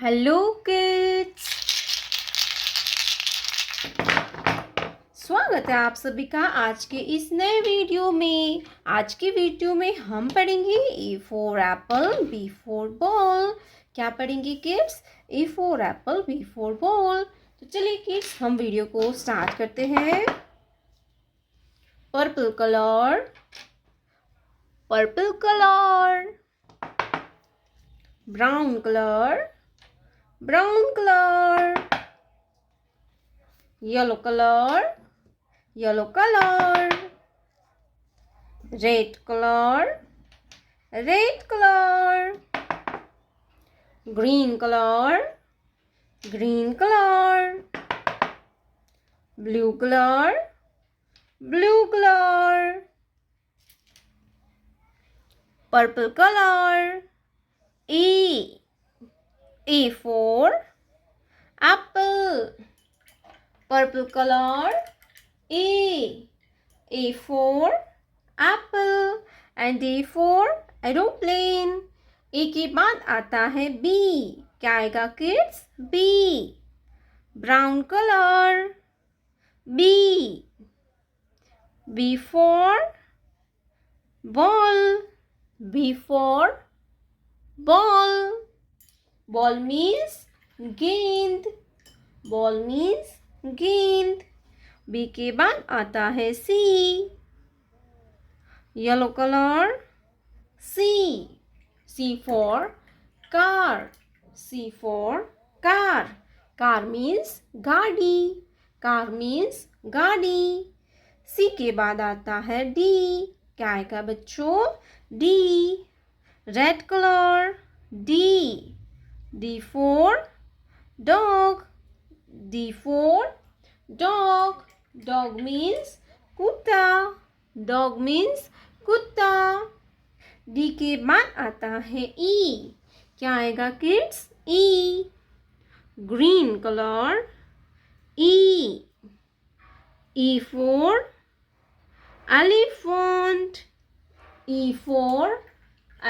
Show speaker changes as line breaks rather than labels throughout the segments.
Hello kids, स्वागत है आप सभी का आज के इस नए वीडियो में। आज के वीडियो में हम पढ़ेंगे A for apple, B for ball. क्या पढ़ेंगे kids? A for apple, B for ball. तो चलिए किड्स, हम वीडियो को स्टार्ट करते हैं। Purple colour, purple colour. Brown colour, brown colour. Yellow colour, yellow color. Red color, red color. Green color, green color. Blue color, blue color. Purple color. E for apple. Purple color. A for apple and A for aeroplane. A के बाद आता है B. क्या आएगा kids? B. Brown color. B. B for ball. B for ball. Ball means गेंद. Ball means गेंद. B के बाद आता है C. Yellow colour. C. C for car. C for car. Car means गाड़ी. कार मीन्स गाड़ी. सी के बाद आता है डी. क्या आएगा बच्चों? D. Red colour. D. D for dog. D for dog. Dog means कुत्ता. Dog means कुत्ता. D के बाद आता है E. क्या आएगा kids? E. Green color. E. E for elephant. E for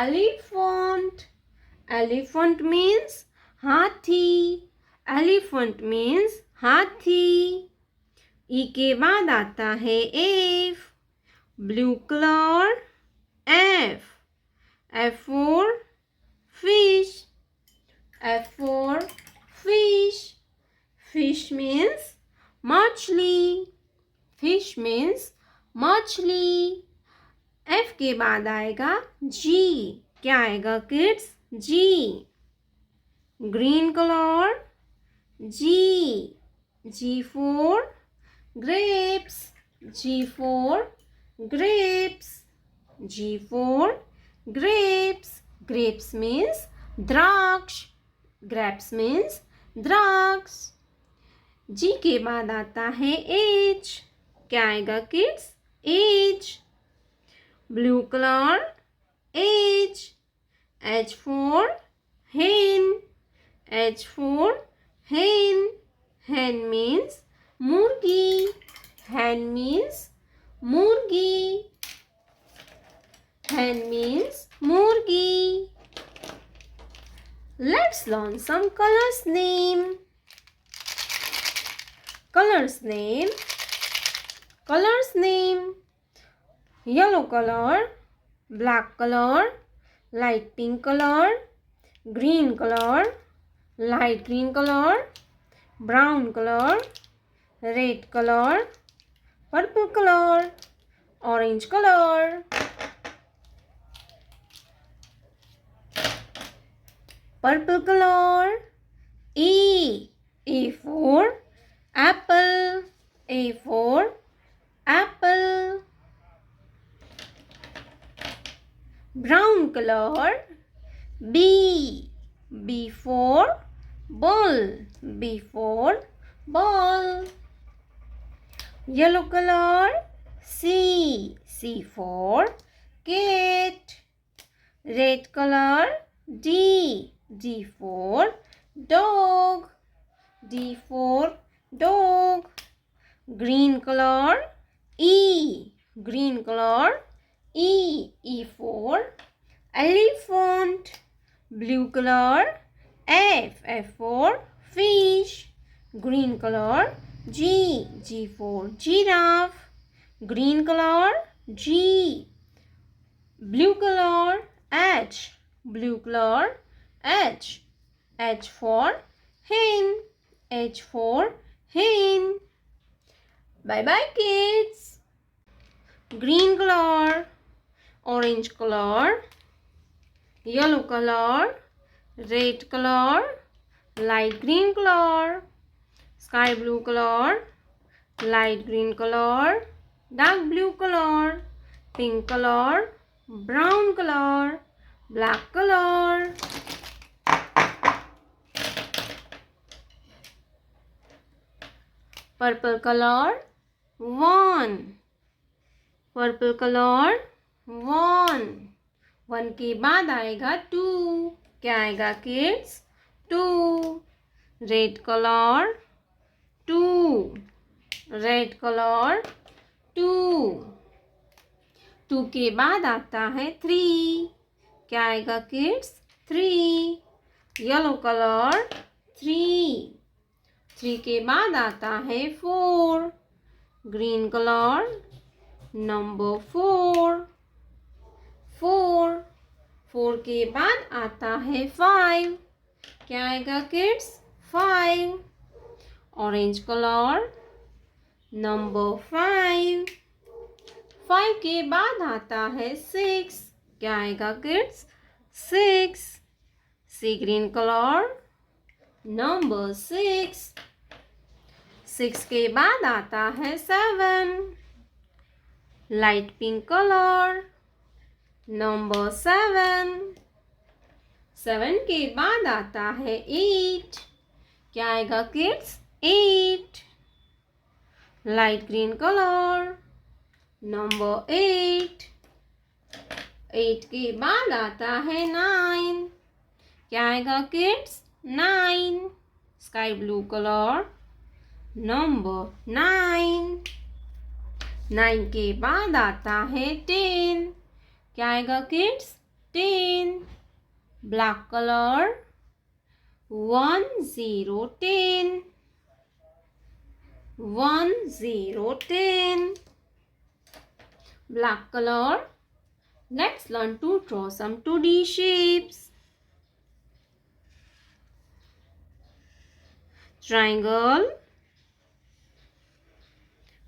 elephant. Elephant means हाथी. Elephant means हाथी. ई के बाद आता है F. Blue colour. F. F for fish. F for fish. Fish means मछली. फिश मीन्स मछली. एफ के बाद आएगा जी. क्या आएगा kids? G. Green colour. G. G for grapes. G for grapes. G for grapes. Grapes means द्राक्ष. Grapes means द्राक्ष. G के बाद आता है H. क्या आएगा kids? H. Blue color. H. H for hen. H for hen. Hen means मुर्गी. Hen means मुर्गी. Hen means मुर्गी. Let's learn some colors name. Colors name. Colors name. Yellow color, black color, light pink color, green color, light green color, brown color, red color, purple color, orange color. Purple color. E. E for apple. A for apple. Brown color. B. B for ball. B for ball. Yellow color. C. C for cat. Red color. D. D for dog. D for dog. Green color. E. Green color. E. E for elephant. Blue color. F. F for fish. Green color. G. G for giraffe. Green color. G. Blue color. H. Blue color. H. H for hen. H for hen. Bye bye kids. Green color, orange color, yellow color, red color, light green color, sky blue color, light green color, dark blue color, pink color, brown color, black color. Purple color, 1. Purple colour 1. 1 के बाद आएगा 2. क्या आएगा kids? 2. Red colour 2. Red colour 2. 2 के बाद आता है 3. क्या आएगा किड्स? 3. Yellow colour 3. 3 के बाद आता है 4. Green colour number 4. 4 के बाद आता है 5. क्या आएगा किड्स? 5. Orange colour number 5. 5 के बाद आता है 6. क्या आएगा किड्स? 6. सी ग्रीन कलर नंबर 6. 6 के बाद आता है 7. Light pink colour number 7. 7 के बाद आता है 8. क्या आएगा kids? 8. Light green colour number 8. 8 के बाद आता है 9. क्या आएगा kids? 9. Sky blue colour number 9. 9 के बाद आता है 10. क्या आएगा kids? 10. Black colour 1 0 10. 1 0 10. Black color. Let's learn to draw some 2D shapes. Triangle,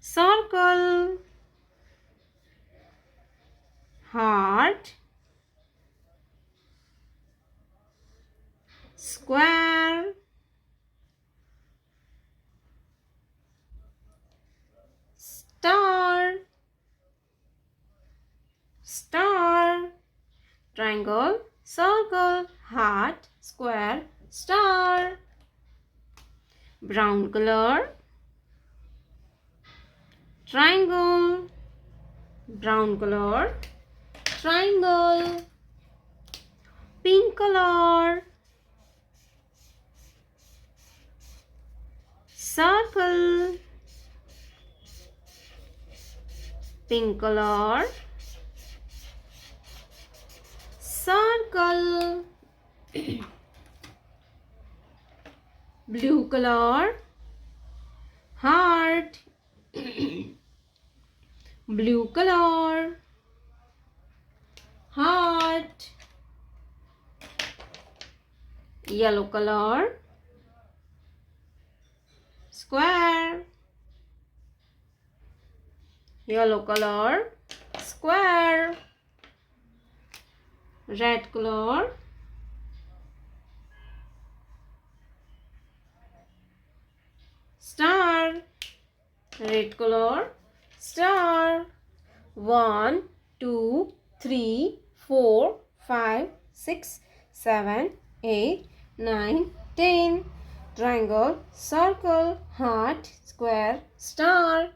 circle, heart, square, star, triangle, circle, heart, square, star. Brown color, triangle, brown color, triangle. Pink color, circle, pink color, circle. Blue color, heart. Blue color, heart. Yellow color, square. Yellow color, square. Red color, star. Red color, star. 1 2 3 4 5 6 7 8 9 10. Triangle, circle, heart, square, star.